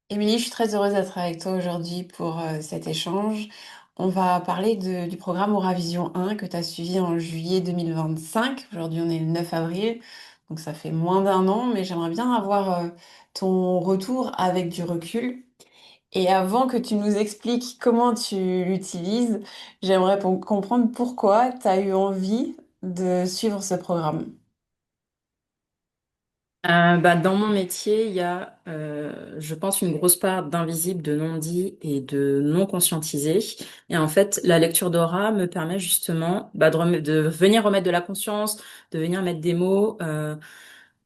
Émilie, je suis très heureuse d'être avec toi aujourd'hui pour cet échange. On va parler du programme Auravision 1 que tu as suivi en juillet 2025. Aujourd'hui, on est le 9 avril, donc ça fait moins d'un an, mais j'aimerais bien avoir ton retour avec du recul. Et avant que tu nous expliques comment tu l'utilises, j'aimerais comprendre pourquoi tu as eu envie de suivre ce programme. Dans mon métier, il y a, je pense, une grosse part d'invisible, de non-dit et de non conscientisé. Et en fait, la lecture d'aura me permet justement de venir remettre de la conscience, de venir mettre des mots, de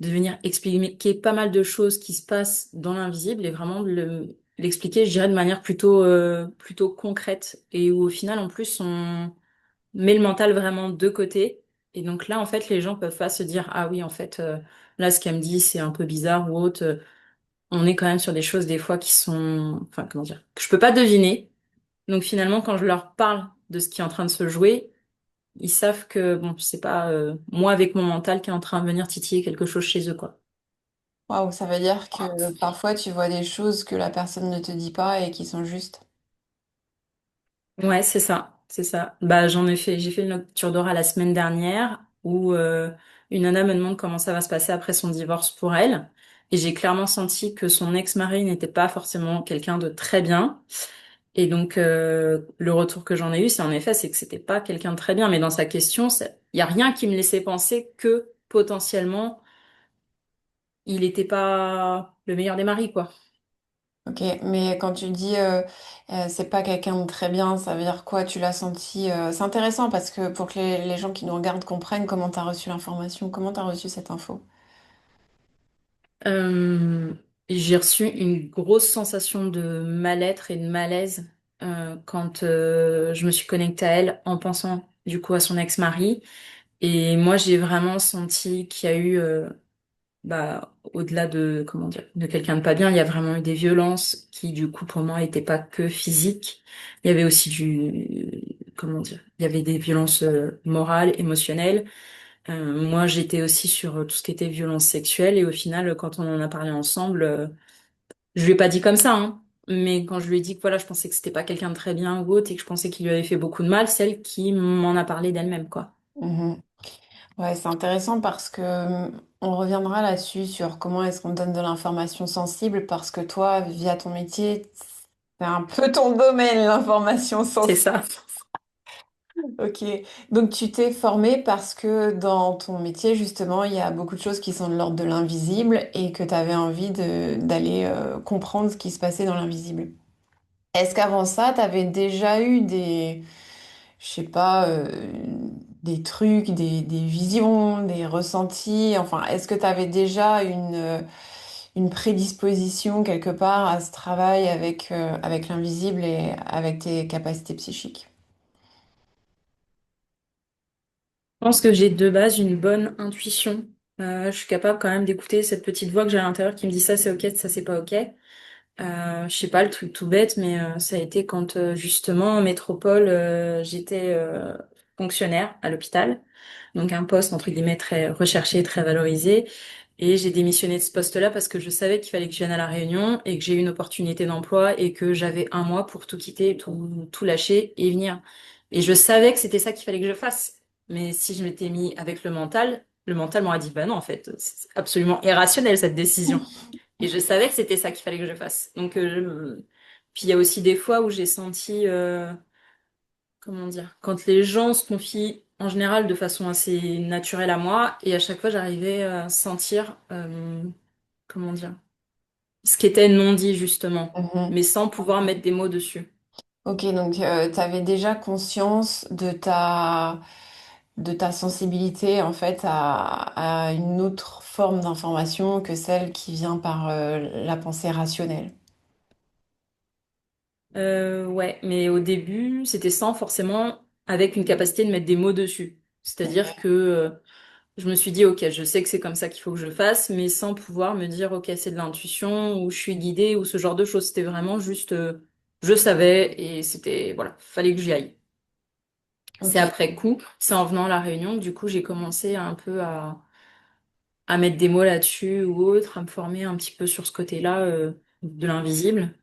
venir expliquer pas mal de choses qui se passent dans l'invisible et vraiment de l'expliquer, je dirais, de manière plutôt concrète et où au final, en plus, on met le mental vraiment de côté. Et donc là, en fait, les gens peuvent pas se dire, ah oui, en fait, là, ce qu'elle me dit, c'est un peu bizarre ou autre. On est quand même sur des choses des fois qui sont, enfin, comment dire, que je peux pas deviner. Donc finalement, quand je leur parle de ce qui est en train de se jouer, ils savent que, bon, c'est pas moi avec mon mental qui est en train de venir titiller quelque chose chez eux, quoi. Waouh, ça veut dire que parfois tu vois des choses que la personne ne te dit pas et qui sont justes. Ouais, c'est ça, c'est ça. J'ai fait une lecture d'aura la semaine dernière où une nana me demande comment ça va se passer après son divorce pour elle. Et j'ai clairement senti que son ex-mari n'était pas forcément quelqu'un de très bien. Et donc, le retour que j'en ai eu, c'est en effet, c'est que c'était pas quelqu'un de très bien. Mais dans sa question, il y a rien qui me laissait penser que potentiellement, il était pas le meilleur des maris, quoi. Ok, mais quand tu dis c'est pas quelqu'un de très bien, ça veut dire quoi? Tu l'as senti c'est intéressant parce que pour que les gens qui nous regardent comprennent comment tu as reçu l'information, comment tu as reçu cette info. Euh, j'ai reçu une grosse sensation de mal-être et de malaise quand je me suis connectée à elle en pensant du coup à son ex-mari. Et moi, j'ai vraiment senti qu'il y a eu, au-delà de, comment dire, de quelqu'un de pas bien, il y a vraiment eu des violences qui du coup pour moi n'étaient pas que physiques. Il y avait aussi comment dire, il y avait des violences morales, émotionnelles. Moi, j'étais aussi sur tout ce qui était violence sexuelle et au final, quand on en a parlé ensemble, je lui ai pas dit comme ça, hein, mais quand je lui ai dit que voilà, je pensais que c'était pas quelqu'un de très bien ou autre et que je pensais qu'il lui avait fait beaucoup de mal, celle qui m'en a parlé d'elle-même, quoi. Mhm. Ouais, c'est intéressant parce que on reviendra là-dessus sur comment est-ce qu'on donne de l'information sensible parce que toi, via ton métier, c'est un peu ton domaine, l'information C'est sensible. ça. Ok, donc tu t'es formé parce que dans ton métier, justement, il y a beaucoup de choses qui sont de l'ordre de l'invisible et que tu avais envie d'aller comprendre ce qui se passait dans l'invisible. Est-ce qu'avant ça, tu avais déjà eu je sais pas, des trucs, des visions, des ressentis, enfin, est-ce que tu avais déjà une prédisposition quelque part à ce travail avec l'invisible et avec tes capacités psychiques? Je pense que j'ai de base une bonne intuition. Je suis capable quand même d'écouter cette petite voix que j'ai à l'intérieur qui me dit ça c'est ok, ça c'est pas ok. Je sais pas, le truc tout bête, mais ça a été quand justement en métropole, j'étais fonctionnaire à l'hôpital, donc un poste entre guillemets très recherché, très valorisé, et j'ai démissionné de ce poste-là parce que je savais qu'il fallait que je vienne à la Réunion et que j'ai eu une opportunité d'emploi et que j'avais un mois pour tout quitter, tout lâcher et venir. Et je savais que c'était ça qu'il fallait que je fasse. Mais si je m'étais mis avec le mental m'aurait dit, bah non, en fait, c'est absolument irrationnel cette décision. Et je savais que c'était ça qu'il fallait que je fasse. Donc, puis il y a aussi des fois où j'ai senti, comment dire, quand les gens se confient en général de façon assez naturelle à moi, et à chaque fois j'arrivais à sentir, comment dire, ce qui était non dit justement, Mhm. mais sans pouvoir mettre des mots dessus. Ok, donc tu avais déjà conscience de ta sensibilité en fait à une autre forme d'information que celle qui vient par la pensée rationnelle. Ouais, mais au début, c'était sans forcément avec une capacité de mettre des mots dessus. C'est-à-dire que je me suis dit, ok, je sais que c'est comme ça qu'il faut que je fasse, mais sans pouvoir me dire, ok, c'est de l'intuition, ou je suis guidée, ou ce genre de choses. C'était vraiment juste, je savais, et c'était, voilà, fallait que j'y aille. C'est Ok. après coup, c'est en venant à la Réunion, que du coup, j'ai commencé un peu à mettre des mots là-dessus ou autre, à me former un petit peu sur ce côté-là. de l'invisible.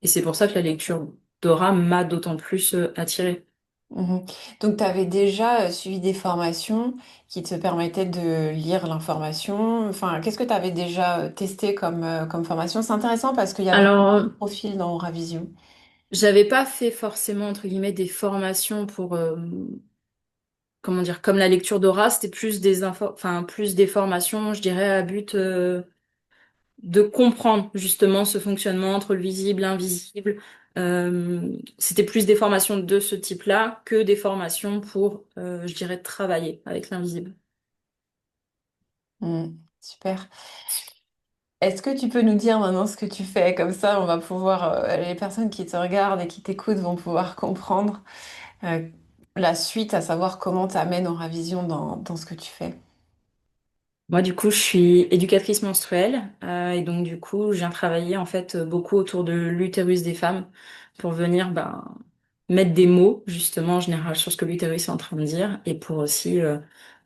Et c'est pour ça que la lecture d'aura m'a d'autant plus attirée. Mhm. Donc, tu avais déjà suivi des formations qui te permettaient de lire l'information. Enfin, qu'est-ce que tu avais déjà testé comme formation? C'est intéressant parce qu'il y a vraiment Alors, un profil dans Ravision. j'avais pas fait forcément, entre guillemets, des formations pour, comment dire, comme la lecture d'aura, c'était plus des enfin, plus des formations, je dirais, à but, de comprendre justement ce fonctionnement entre le visible et l'invisible. C'était plus des formations de ce type-là que des formations pour, je dirais, travailler avec l'invisible. Super. Est-ce que tu peux nous dire maintenant ce que tu fais? Comme ça, on va pouvoir, les personnes qui te regardent et qui t'écoutent vont pouvoir comprendre euh, la suite, à savoir comment t'amènes Ravision dans ce que tu fais. Moi, du coup, je suis éducatrice menstruelle et donc du coup, je viens travailler en fait beaucoup autour de l'utérus des femmes pour venir mettre des mots justement en général sur ce que l'utérus est en train de dire et pour aussi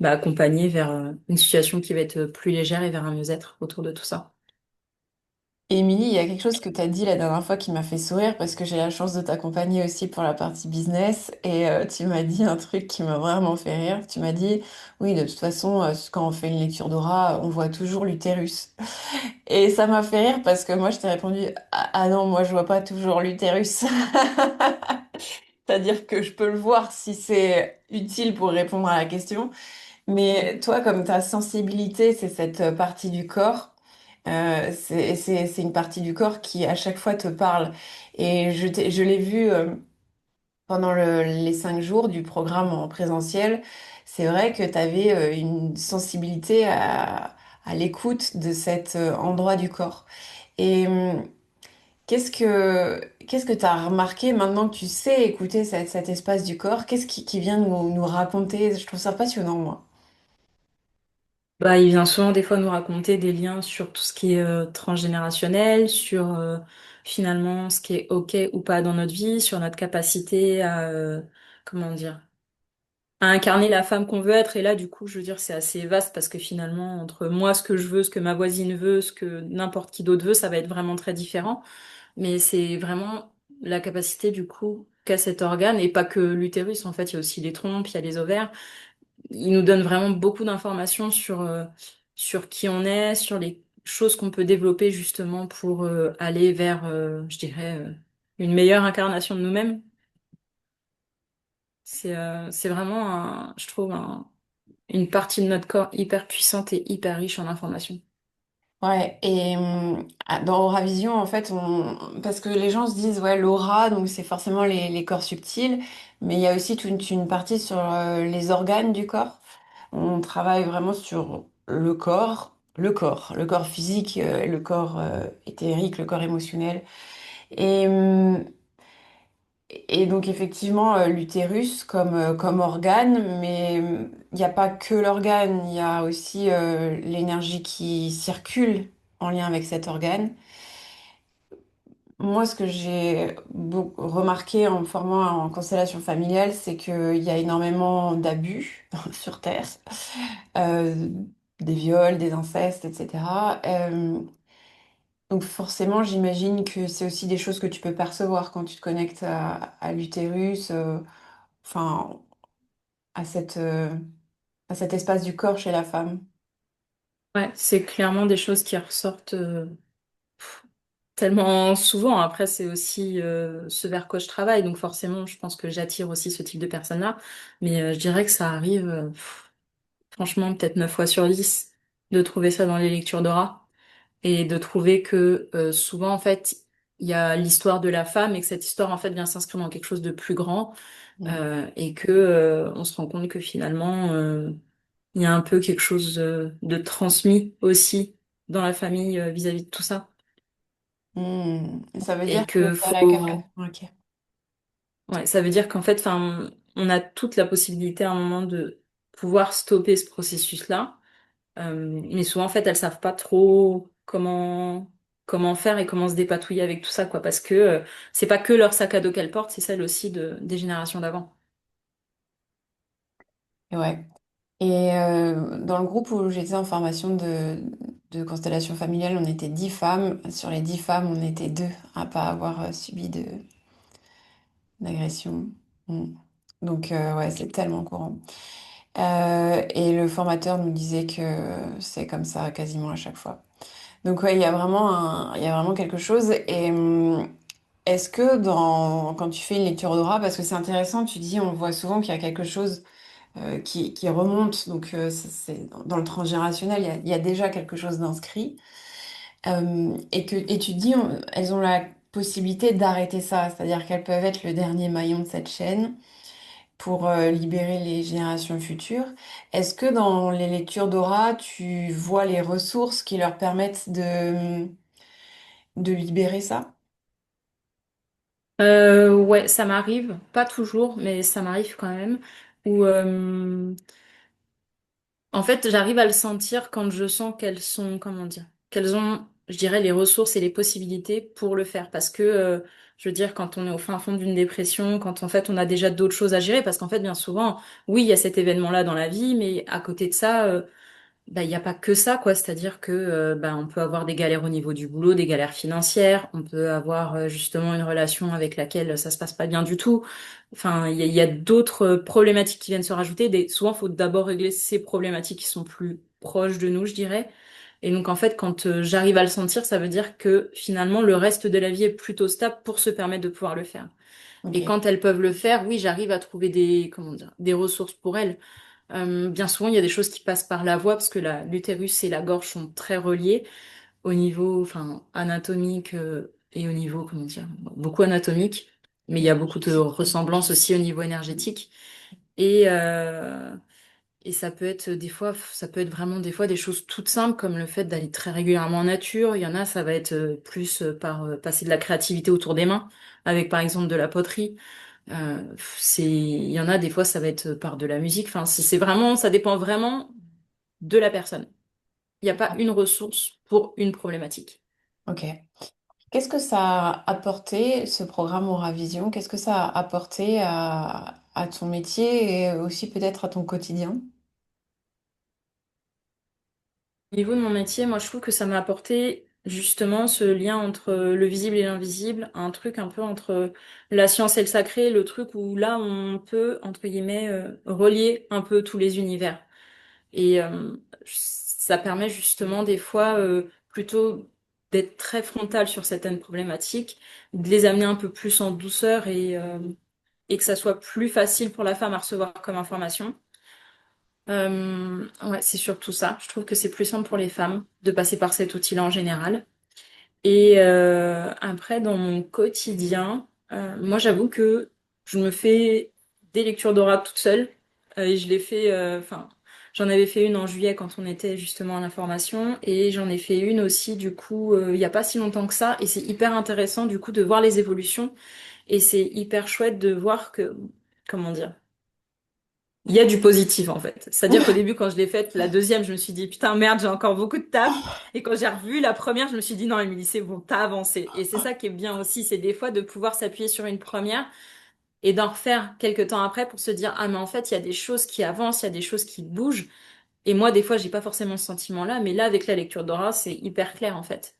accompagner vers une situation qui va être plus légère et vers un mieux-être autour de tout ça. Émilie, il y a quelque chose que tu as dit la dernière fois qui m'a fait sourire parce que j'ai la chance de t'accompagner aussi pour la partie business et tu m'as dit un truc qui m'a vraiment fait rire. Tu m'as dit, oui, de toute façon, quand on fait une lecture d'aura, on voit toujours l'utérus. Et ça m'a fait rire parce que moi, je t'ai répondu, ah non, moi, je vois pas toujours l'utérus. C'est-à-dire que je peux le voir si c'est utile pour répondre à la question. Mais toi, comme ta sensibilité, c'est cette partie du corps, c'est une partie du corps qui à chaque fois te parle. Et je l'ai vu pendant les 5 jours du programme en présentiel. C'est vrai que tu avais une sensibilité à l'écoute de cet endroit du corps. Et qu'est-ce que tu as remarqué maintenant que tu sais écouter cet espace du corps? Qu'est-ce qui vient nous raconter? Je trouve ça passionnant, moi. Bah, il vient souvent des fois nous raconter des liens sur tout ce qui est transgénérationnel, sur finalement ce qui est OK ou pas dans notre vie, sur notre capacité à, comment dire, à incarner la femme qu'on veut être. Et là, du coup, je veux dire, c'est assez vaste parce que finalement, entre moi, ce que je veux, ce que ma voisine veut, ce que n'importe qui d'autre veut, ça va être vraiment très différent. Mais c'est vraiment la capacité, du coup, qu'a cet organe, et pas que l'utérus, en fait, il y a aussi les trompes, il y a les ovaires. Il nous donne vraiment beaucoup d'informations sur qui on est, sur les choses qu'on peut développer justement pour aller vers, je dirais, une meilleure incarnation de nous-mêmes. C'est vraiment, je trouve, une partie de notre corps hyper puissante et hyper riche en informations. Ouais, et dans Auravision, en fait, parce que les gens se disent, ouais, l'aura, donc c'est forcément les corps subtils, mais il y a aussi toute une partie sur les organes du corps. On travaille vraiment sur le corps physique, le corps éthérique, le corps émotionnel. Et, et donc effectivement, l'utérus comme organe, mais il n'y a pas que l'organe, il y a aussi l'énergie qui circule en lien avec cet organe. Moi, ce que j'ai remarqué en me formant en constellation familiale, c'est qu'il y a énormément d'abus sur Terre, Euh, des viols, des incestes, etc. Donc forcément, j'imagine que c'est aussi des choses que tu peux percevoir quand tu te connectes à l'utérus, enfin, à à cet espace du corps chez la femme. Ouais, c'est clairement des choses qui ressortent tellement souvent. Après, c'est aussi ce vers quoi je travaille, donc forcément, je pense que j'attire aussi ce type de personnes-là. Mais je dirais que ça arrive, franchement, peut-être 9 fois sur 10 de trouver ça dans les lectures d'aura. Et de trouver que souvent en fait il y a l'histoire de la femme et que cette histoire en fait vient s'inscrire dans quelque chose de plus grand Mm. et que on se rend compte que finalement il y a un peu quelque chose de transmis aussi dans la famille vis-à-vis de tout ça Et ça veut dire et que que tu as la faut capacité. Ok. ouais ça veut dire qu'en fait enfin on a toute la possibilité à un moment de pouvoir stopper ce processus-là. Mais souvent, en fait, elles savent pas trop comment faire et comment se dépatouiller avec tout ça, quoi. Parce que c'est pas que leur sac à dos qu'elles portent, c'est celle aussi des générations d'avant. Et ouais. Et dans le groupe où j'étais en formation de constellation familiale, on était 10 femmes. Sur les 10 femmes, on était deux à pas avoir subi d'agression. Mm. Donc, ouais, c'est tellement courant. Et le formateur nous disait que c'est comme ça quasiment à chaque fois. Donc, ouais, il y a vraiment quelque chose. Et est-ce que quand tu fais une lecture d'aura, parce que c'est intéressant, tu dis, on voit souvent qu'il y a quelque chose qui remonte. Donc, c'est dans le transgénérationnel, il y a déjà quelque chose d'inscrit. Et tu dis, elles ont la possibilité d'arrêter ça, c'est-à-dire qu'elles peuvent être le dernier maillon de cette chaîne pour libérer les générations futures. Est-ce que dans les lectures d'aura, tu vois les ressources qui leur permettent de libérer ça? Ouais, ça m'arrive, pas toujours, mais ça m'arrive quand même. Où, en fait, j'arrive à le sentir quand je sens qu'elles sont, comment dire, qu'elles ont, je dirais, les ressources et les possibilités pour le faire. Parce que, je veux dire, quand on est au fin fond d'une dépression, quand en fait on a déjà d'autres choses à gérer, parce qu'en fait, bien souvent, oui, il y a cet événement-là dans la vie, mais à côté de ça, bah, il n'y a pas que ça, quoi. C'est-à-dire que bah, on peut avoir des galères au niveau du boulot, des galères financières, on peut avoir justement une relation avec laquelle ça se passe pas bien du tout. Enfin, il y a d'autres problématiques qui viennent se rajouter. Souvent, il faut d'abord régler ces problématiques qui sont plus proches de nous, je dirais. Et donc, en fait, quand j'arrive à le sentir, ça veut dire que finalement, le reste de la vie est plutôt stable pour se permettre de pouvoir le faire. Et Ok. quand elles peuvent le faire, oui, j'arrive à trouver comment dire, des ressources pour elles. Bien souvent, il y a des choses qui passent par la voix parce que l'utérus et la gorge sont très reliés au niveau, enfin, anatomique et au niveau, comment dire, beaucoup anatomique, mais il y a beaucoup de Énergétique. ressemblances aussi au niveau énergétique. Et, et ça peut être des fois, ça peut être vraiment des fois des choses toutes simples comme le fait d'aller très régulièrement en nature. Il y en a, ça va être plus par passer de la créativité autour des mains, avec par exemple de la poterie. Il y en a des fois, ça va être par de la musique. Enfin, c'est vraiment, ça dépend vraiment de la personne. Il n'y a pas une ressource pour une problématique. Ok. Qu'est-ce que ça a apporté, ce programme Aura Vision? Qu'est-ce que ça a apporté à ton métier et aussi peut-être à ton quotidien? Au niveau de mon métier, moi, je trouve que ça m'a apporté justement ce lien entre le visible et l'invisible, un truc un peu entre la science et le sacré, le truc où là, on peut, entre guillemets, relier un peu tous les univers. Et ça permet justement des fois plutôt d'être très frontal sur certaines problématiques, de les amener un peu plus en douceur et que ça soit plus facile pour la femme à recevoir comme information. Ouais, c'est surtout ça. Je trouve que c'est plus simple pour les femmes de passer par cet outil-là en général. Et après, dans mon quotidien, moi, j'avoue que je me fais des lectures d'aura toute seule. Et je l'ai fait, enfin, j'en avais fait une en juillet quand on était justement à la formation. Et j'en ai fait une aussi, du coup, il n'y a pas si longtemps que ça. Et c'est hyper intéressant, du coup, de voir les évolutions. Et c'est hyper chouette de voir que, comment dire, il y a du positif en fait. C'est-à-dire qu'au début, quand je l'ai faite, la deuxième, je me suis dit putain merde, j'ai encore beaucoup de taf. Et quand j'ai revu la première, je me suis dit non, Émilie, c'est bon, t'as avancé. Et c'est ça qui est bien aussi, c'est des fois de pouvoir s'appuyer sur une première et d'en refaire quelques temps après pour se dire ah mais en fait, il y a des choses qui avancent, il y a des choses qui bougent. Et moi, des fois, j'ai pas forcément ce sentiment-là, mais là, avec la lecture d'Aura, c'est hyper clair en fait.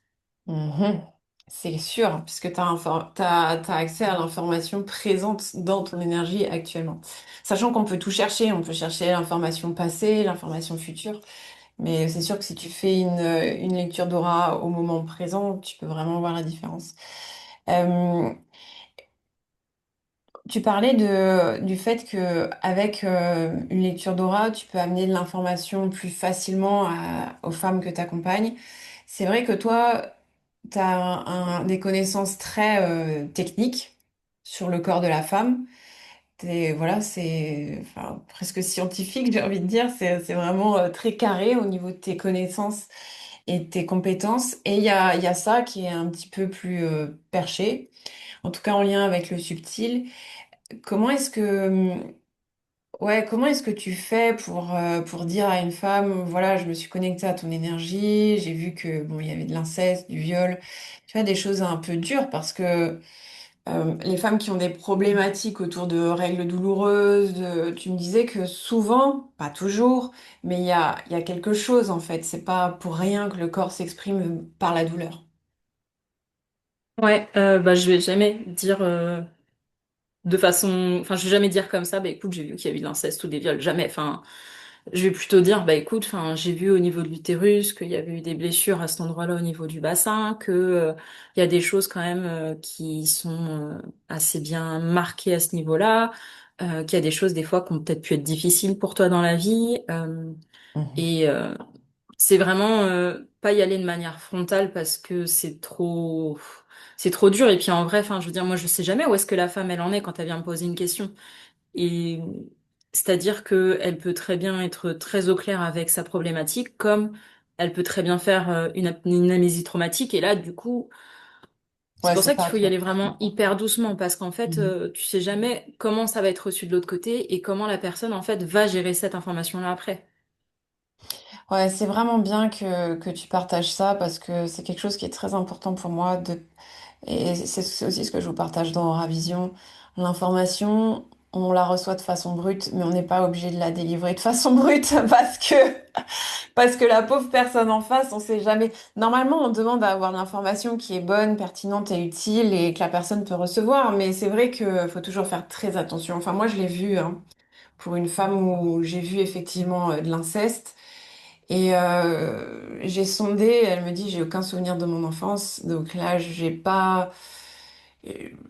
Mhm. C'est sûr, puisque tu as accès à l'information présente dans ton énergie actuellement. Sachant qu'on peut tout chercher, on peut chercher l'information passée, l'information future, mais c'est sûr que si tu fais une lecture d'aura au moment présent, tu peux vraiment voir la différence. Euh, Tu parlais du fait que avec une lecture d'aura, tu peux amener de l'information plus facilement aux femmes que tu accompagnes. C'est vrai que toi, tu as des connaissances très techniques sur le corps de la femme. Voilà, c'est enfin, presque scientifique, j'ai envie de dire. C'est vraiment très carré au niveau de tes connaissances et de tes compétences. Et il y a ça qui est un petit peu plus perché, en tout cas en lien avec le subtil. Comment est-ce que, ouais, comment est-ce que tu fais pour dire à une femme, voilà, je me suis connectée à ton énergie, j'ai vu que, bon, il y avait de l'inceste, du viol, tu vois, des choses un peu dures parce que Les femmes qui ont des problématiques autour de règles douloureuses, tu me disais que souvent, pas toujours, mais il y a quelque chose en fait. C'est pas pour rien que le corps s'exprime par la douleur. Ouais, bah je vais jamais dire de façon, enfin je vais jamais dire comme ça, bah écoute, j'ai vu qu'il y a eu de l'inceste ou des viols, jamais. Enfin, je vais plutôt dire, bah écoute, enfin j'ai vu au niveau de l'utérus qu'il y avait eu des blessures à cet endroit-là au niveau du bassin, que il y a des choses quand même qui sont assez bien marquées à ce niveau-là, qu'il y a des choses des fois qui ont peut-être pu être difficiles pour toi dans la vie, Mhm. et c'est vraiment pas y aller de manière frontale parce que c'est trop dur. Et puis en vrai, enfin, je veux dire, moi, je sais jamais où est-ce que la femme elle en est quand elle vient me poser une question. Et c'est-à-dire que elle peut très bien être très au clair avec sa problématique, comme elle peut très bien faire une amnésie traumatique. Et là, du coup, c'est Ouais, pour c'est ça qu'il pas faut y toi. aller vraiment hyper doucement parce qu'en fait, Mhm. tu sais jamais comment ça va être reçu de l'autre côté et comment la personne en fait va gérer cette information-là après. Ouais, c'est vraiment bien que tu partages ça parce que c'est quelque chose qui est très important pour moi et c'est aussi ce que je vous partage dans Ravision. L'information, on la reçoit de façon brute, mais on n'est pas obligé de la délivrer de façon brute parce que la pauvre personne en face, on sait jamais. Normalement, on demande à avoir l'information qui est bonne, pertinente et utile et que la personne peut recevoir, mais c'est vrai qu'il faut toujours faire très attention. Enfin, moi, je l'ai vu, hein, pour une femme où j'ai vu effectivement de l'inceste. Et j'ai sondé, elle me dit j'ai aucun souvenir de mon enfance, donc là j'ai pas,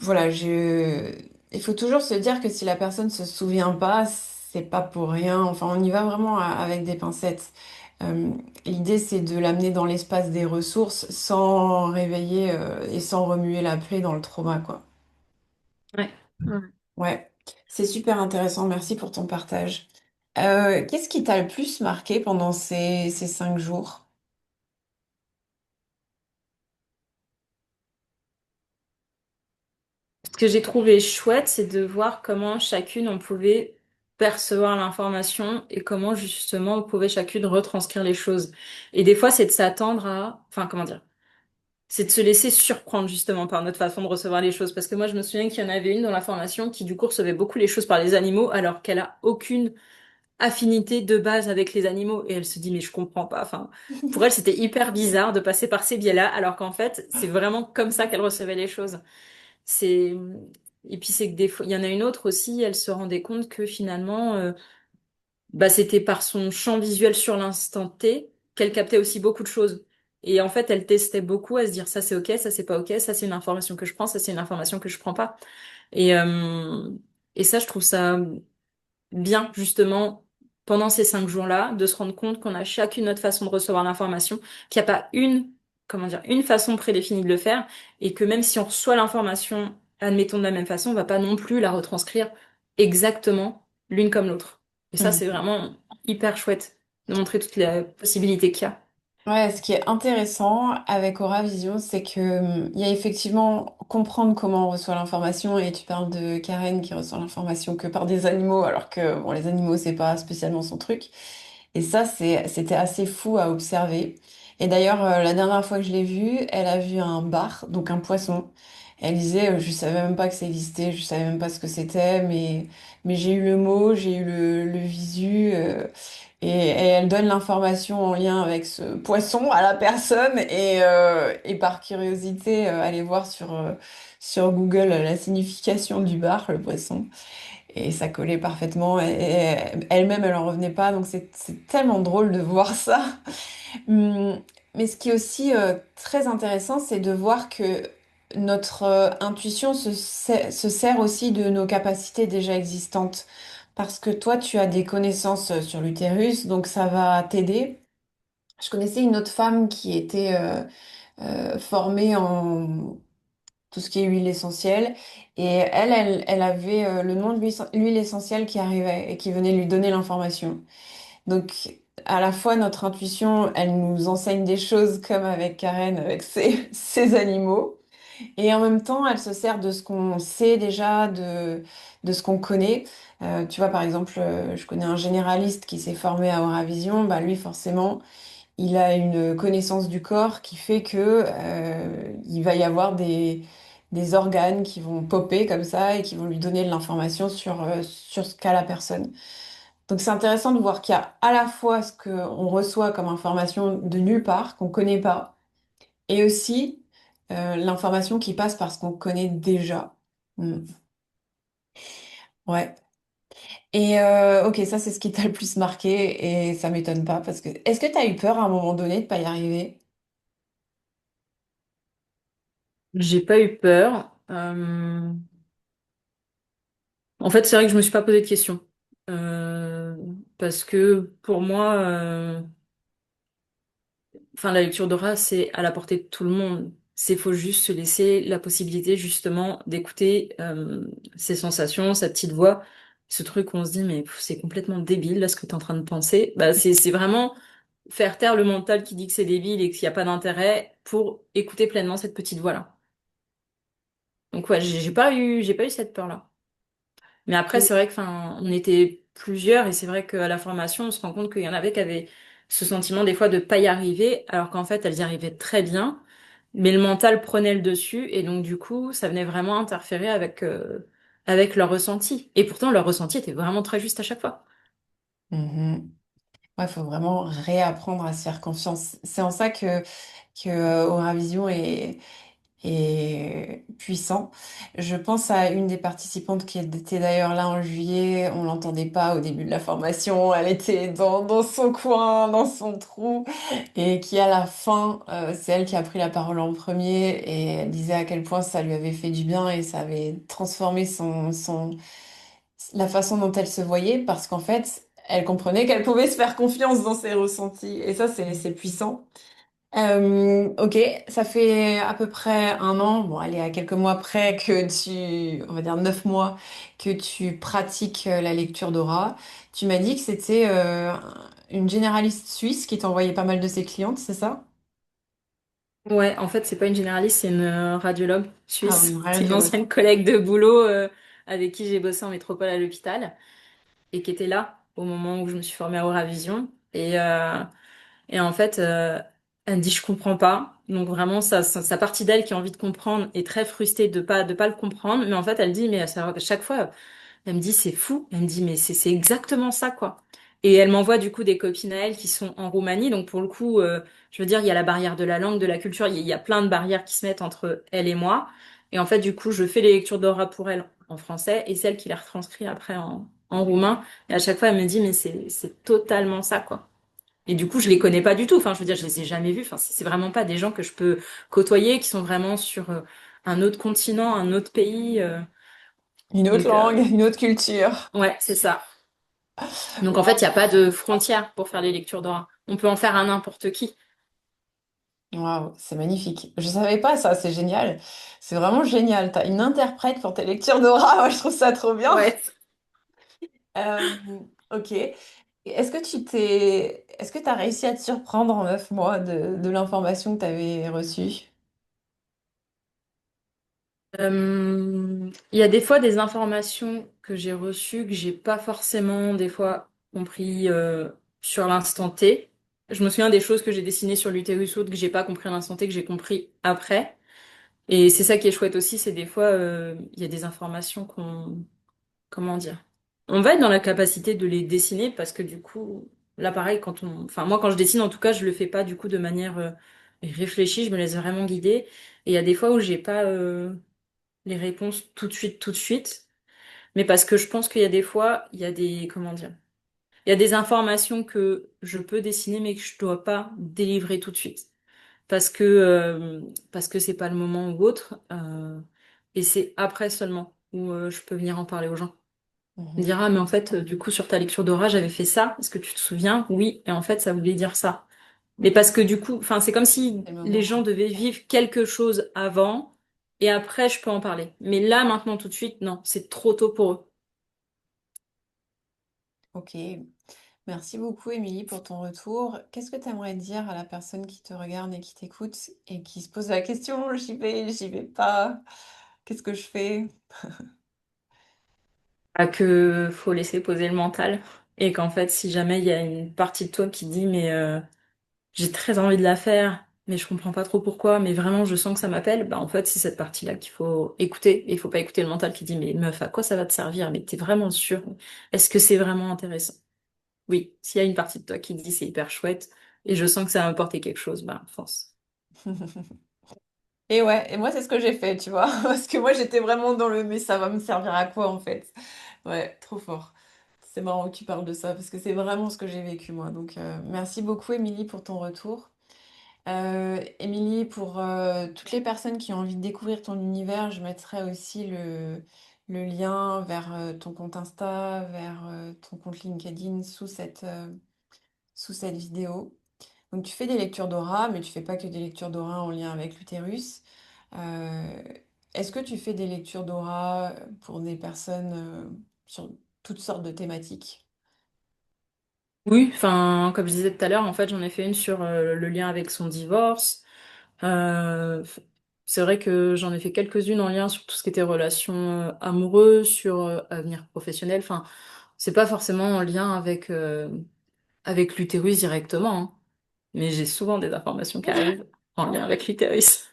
voilà, il faut toujours se dire que si la personne se souvient pas, c'est pas pour rien. Enfin, on y va vraiment avec des pincettes. Euh, L'idée c'est de l'amener dans l'espace des ressources sans réveiller et sans remuer la plaie dans le trauma, quoi. Ouais. Ouais. Ouais, c'est super intéressant. Merci pour ton partage. Qu'est-ce qui t'a le plus marqué pendant ces 5 jours? Ce que j'ai trouvé chouette, c'est de voir comment chacune on pouvait percevoir l'information et comment justement on pouvait chacune retranscrire les choses. Et des fois, c'est de s'attendre à, enfin, comment dire, c'est de se laisser surprendre justement par notre façon de recevoir les choses. Parce que moi, je me souviens qu'il y en avait une dans l'information qui du coup recevait beaucoup les choses par les animaux alors qu'elle a aucune affinité de base avec les animaux. Et elle se dit, mais je comprends pas. Enfin, pour elle, c'était hyper bizarre de passer par ces biais-là alors qu'en fait, c'est vraiment comme ça qu'elle recevait les choses. C'est et puis c'est que des fois, il y en a une autre aussi, elle se rendait compte que finalement, bah c'était par son champ visuel sur l'instant T qu'elle captait aussi beaucoup de choses. Et en fait, elle testait beaucoup à se dire ça c'est ok, ça c'est pas ok, ça c'est une information que je prends, ça c'est une information que je prends pas. Et et ça, je trouve ça bien justement pendant ces 5 jours-là de se rendre compte qu'on a chacune notre façon de recevoir l'information, qu'il n'y a pas une, comment dire, une façon prédéfinie de le faire et que même si on reçoit l'information, admettons de la même façon, on va pas non plus la retranscrire exactement l'une comme l'autre. Et ça, c'est vraiment hyper chouette de montrer toutes les possibilités qu'il y a. Ouais, ce qui est intéressant avec Auravision, c'est que il y a effectivement comprendre comment on reçoit l'information et tu parles de Karen qui reçoit l'information que par des animaux alors que bon, les animaux c'est pas spécialement son truc. Et ça c'était assez fou à observer. Et d'ailleurs la dernière fois que je l'ai vue, elle a vu un bar, donc un poisson. Elle disait je savais même pas que ça existait, je savais même pas ce que c'était, mais j'ai eu le mot, j'ai eu le visu. Et elle donne l'information en lien avec ce poisson à la personne et par curiosité, aller voir sur Google la signification du bar, le poisson. Et ça collait parfaitement. Et elle-même, elle en revenait pas. Donc c'est tellement drôle de voir ça. Hum, Mais ce qui est aussi très intéressant, c'est de voir que notre intuition se sert aussi de nos capacités déjà existantes. Parce que toi, tu as des connaissances sur l'utérus, donc ça va t'aider. Je connaissais une autre femme qui était formée en tout ce qui est huile essentielle. Et elle avait le nom de l'huile essentielle qui arrivait et qui venait lui donner l'information. Donc, à la fois, notre intuition, elle nous enseigne des choses comme avec Karen, avec ses animaux. Et en même temps, elle se sert de ce qu'on sait déjà, de ce qu'on connaît. Tu vois, par exemple, je connais un généraliste qui s'est formé à Oravision. Bah, lui, forcément, il a une connaissance du corps qui fait que, il va y avoir des organes qui vont popper comme ça et qui vont lui donner de l'information sur ce qu'a la personne. Donc c'est intéressant de voir qu'il y a à la fois ce qu'on reçoit comme information de nulle part, qu'on connaît pas, et aussi l'information qui passe parce qu'on connaît déjà. Hmm. Ouais. Et ok, ça c'est ce qui t'a le plus marqué et ça m'étonne pas parce que est-ce que t'as eu peur à un moment donné de pas y arriver? J'ai pas eu peur. En fait, c'est vrai que je me suis pas posé de questions. Euh, Parce que pour moi, enfin, la lecture d'aura, c'est à la portée de tout le monde. C'est faut juste se laisser la possibilité justement d'écouter ses sensations, sa petite voix, ce truc où on se dit mais pff, c'est complètement débile là ce que tu es en train de penser. Bah c'est vraiment faire taire le mental qui dit que c'est débile et qu'il n'y a pas d'intérêt pour écouter pleinement cette petite voix-là. Donc ouais, j'ai pas eu cette peur-là. Mais après, c'est vrai que, enfin, on était plusieurs et c'est vrai qu'à la formation, on se rend compte qu'il y en avait qui avaient ce sentiment des fois de pas y arriver, alors qu'en fait, elles y arrivaient très bien, mais le mental prenait le dessus et donc du coup, ça venait vraiment interférer avec leur ressenti. Et pourtant, leur ressenti était vraiment très juste à chaque fois. Mhm. Ouais, il faut vraiment réapprendre à se faire confiance. C'est en ça que Auravision est puissant. Je pense à une des participantes qui était d'ailleurs là en juillet. On l'entendait pas au début de la formation. Elle était dans son coin, dans son trou. Et qui à la fin, c'est elle qui a pris la parole en premier. Et elle disait à quel point ça lui avait fait du bien et ça avait transformé la façon dont elle se voyait. Parce qu'en fait, elle comprenait qu'elle pouvait se faire confiance dans ses ressentis. Et ça, c'est puissant. Ok, ça fait à peu près un an, bon, allez, à quelques mois près on va dire 9 mois, que tu pratiques la lecture d'aura. Tu m'as dit que c'était une généraliste suisse qui t'envoyait pas mal de ses clientes, c'est ça? Ouais, en fait, c'est pas une généraliste, c'est une radiologue Ah oui, une suisse. C'est une radiologue. ancienne collègue de boulot avec qui j'ai bossé en métropole à l'hôpital et qui était là au moment où je me suis formée à Oravision. Et en fait, elle me dit, je comprends pas. Donc vraiment, sa partie d'elle qui a envie de comprendre est très frustrée de pas le comprendre. Mais en fait, elle dit, mais à chaque fois, elle me dit, c'est fou. Elle me dit, mais c'est exactement ça, quoi. Et elle m'envoie du coup des copines à elle qui sont en Roumanie. Donc pour le coup, je veux dire, il y a la barrière de la langue, de la culture. Il y a plein de barrières qui se mettent entre elle et moi. Et en fait, du coup, je fais les lectures d'aura pour elle en français et celle qui les retranscrit après en roumain. Et à chaque fois, elle me dit, mais c'est totalement ça, quoi. Et du coup, je les connais pas du tout. Enfin, je veux dire, je les ai jamais vus. Enfin, c'est vraiment pas des gens que je peux côtoyer, qui sont vraiment sur un autre continent, un autre pays. Une autre Donc, langue, une autre culture. ouais, c'est ça. Donc, en fait, il n'y a Waouh, pas de frontières pour faire les lectures d'aura. On peut en faire à n'importe qui. waouh, c'est magnifique. Je savais pas ça, c'est génial. C'est vraiment génial. T'as une interprète pour tes lectures d'aura, moi je trouve ça trop bien. Ouais. Euh, ok. Est-ce que tu as réussi à te surprendre en 9 mois de l'information que tu avais reçue? Il y a des fois des informations que j'ai reçues que j'ai pas forcément des fois compris sur l'instant T. Je me souviens des choses que j'ai dessinées sur l'utérus ou que j'ai pas compris à l'instant T, que j'ai compris après. Et c'est ça qui est chouette aussi, c'est des fois, il y a des informations comment dire, on va être dans la capacité de les dessiner parce que du coup, là pareil, enfin moi quand je dessine en tout cas, je le fais pas du coup de manière réfléchie, je me laisse vraiment guider. Et il y a des fois où j'ai pas les réponses tout de suite, mais parce que je pense qu'il y a des fois, il y a des, comment dire, il y a des informations que je peux dessiner mais que je dois pas délivrer tout de suite parce que c'est pas le moment ou autre et c'est après seulement où je peux venir en parler aux gens. Me Mhm. dire ah mais en fait du coup sur ta lecture d'aura j'avais fait ça, est-ce que tu te souviens? Oui, et en fait ça voulait dire ça. Mais parce que du coup, enfin c'est comme si C'est le les moment. gens devaient vivre quelque chose avant et après je peux en parler. Mais là maintenant tout de suite non, c'est trop tôt pour eux. Ok. Merci beaucoup, Émilie, pour ton retour. Qu'est-ce que tu aimerais dire à la personne qui te regarde et qui t'écoute et qui se pose la question, j'y vais pas, qu'est-ce que je fais? Ah, que faut laisser poser le mental et qu'en fait si jamais il y a une partie de toi qui dit mais j'ai très envie de la faire, mais je comprends pas trop pourquoi, mais vraiment je sens que ça m'appelle, bah en fait c'est cette partie-là qu'il faut écouter, et il faut pas écouter le mental qui dit mais meuf, à quoi ça va te servir? Mais t'es vraiment sûre? Est-ce que c'est vraiment intéressant? Oui, s'il y a une partie de toi qui dit c'est hyper chouette, et je sens que ça va m'apporter quelque chose, bah fonce. Et ouais, et moi c'est ce que j'ai fait, tu vois, parce que moi j'étais vraiment dans le mais ça va me servir à quoi en fait? Ouais, trop fort. C'est marrant que tu parles de ça parce que c'est vraiment ce que j'ai vécu moi. Donc merci beaucoup Émilie pour ton retour. Émilie, pour toutes les personnes qui ont envie de découvrir ton univers, je mettrai aussi le lien vers ton compte Insta, vers ton compte LinkedIn sous cette vidéo. Donc tu fais des lectures d'aura, mais tu fais pas que des lectures d'aura en lien avec l'utérus. Euh, Est-ce que tu fais des lectures d'aura pour des personnes sur toutes sortes de thématiques? Oui, enfin, comme je disais tout à l'heure, en fait, j'en ai fait une sur le lien avec son divorce. Euh, c'est vrai que j'en ai fait quelques-unes en lien sur tout ce qui était relations amoureuses, sur avenir professionnel. Enfin, c'est pas forcément en lien avec l'utérus directement, hein. Mais j'ai souvent des informations qui arrivent en lien avec l'utérus,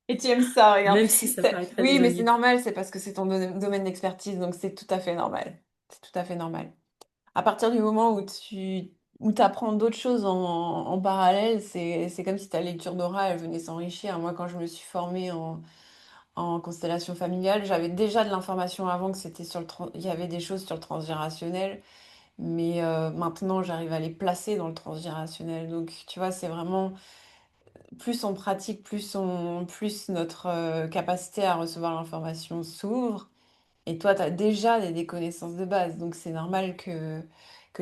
Et tu aimes ça, regarde. même si ça paraît très Oui, mais c'est éloigné. normal, c'est parce que c'est ton domaine d'expertise, donc c'est tout à fait normal. C'est tout à fait normal. À partir du moment où tu apprends d'autres choses en parallèle, c'est comme si ta lecture d'aura, elle venait s'enrichir. Moi, quand je me suis formée en constellation familiale, j'avais déjà de l'information avant que c'était il y avait des choses sur le transgérationnel, mais maintenant, j'arrive à les placer dans le transgérationnel. Donc, tu vois, c'est vraiment plus on pratique, plus notre capacité à recevoir l'information s'ouvre. Et toi, tu as déjà des connaissances de base, donc c'est normal que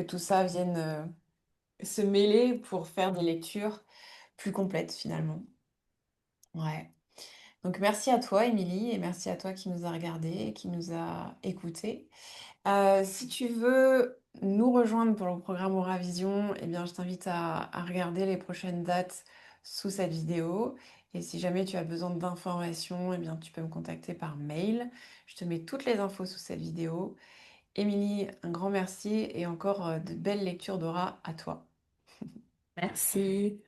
tout ça vienne se mêler pour faire des lectures plus complètes finalement. Ouais. Donc merci à toi, Émilie, et merci à toi qui nous a regardés, et qui nous a écoutés. Si tu veux nous rejoindre pour le programme Auravision, eh bien, je t'invite à regarder les prochaines dates sous cette vidéo. Et si jamais tu as besoin d'informations, eh bien, tu peux me contacter par mail. Je te mets toutes les infos sous cette vidéo. Émilie, un grand merci et encore de belles lectures d'aura à toi. Merci.